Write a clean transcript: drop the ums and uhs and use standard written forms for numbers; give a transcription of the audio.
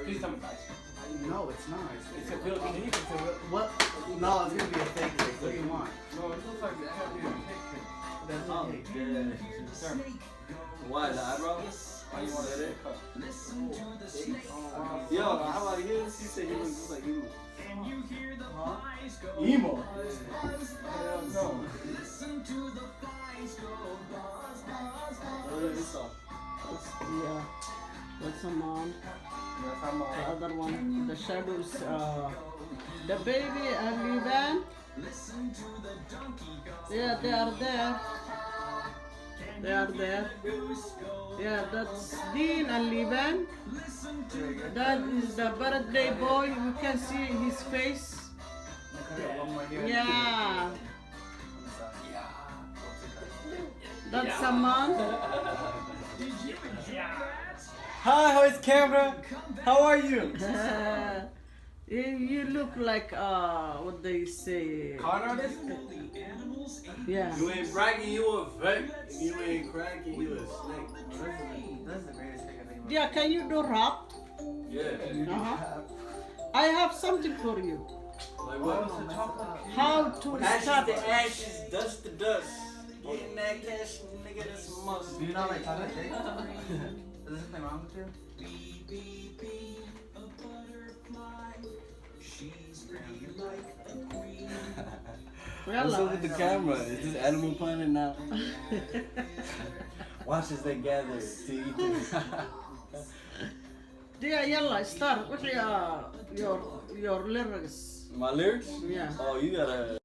Please tell me guys. No, it's not. It's a real thing. It's a real. What? No, it's gonna be a fake cake. What do you want? No, it looks like it can't be a cake. That's Oh, okay. yeah. Sir, Why, the eyebrow? why you want to get it cut? Yo, how about his? He said he looks just like emo. Emo. No. Yeah. That's a mom. Yes, I'm The other one, the shadows. The baby and Liban. Yeah, they are there. They are there. Yeah, that's Dean and Liban. That is the birthday boy. You can see his face. One more here. Yeah. That's a man. Hi, how is camera? How are you? You look like what they say. Con artist? Yeah. You ain't bragging, you a fake. You ain't cracking, you a snake. That's the greatest thing I think about. Yeah, can you do rap? Yeah. Uh-huh. I have something for you. Like what? How to Ashes start. to ashes, dust to dust. Getting that cash, nigga, that's a must. Do you not like chocolate cake? Is there something wrong with you? What's up with the camera? Is this Animal Planet now? Watch as they gather to eat the Yeah, yalla, start. What's your lyrics? My lyrics? Yeah. Oh, you gotta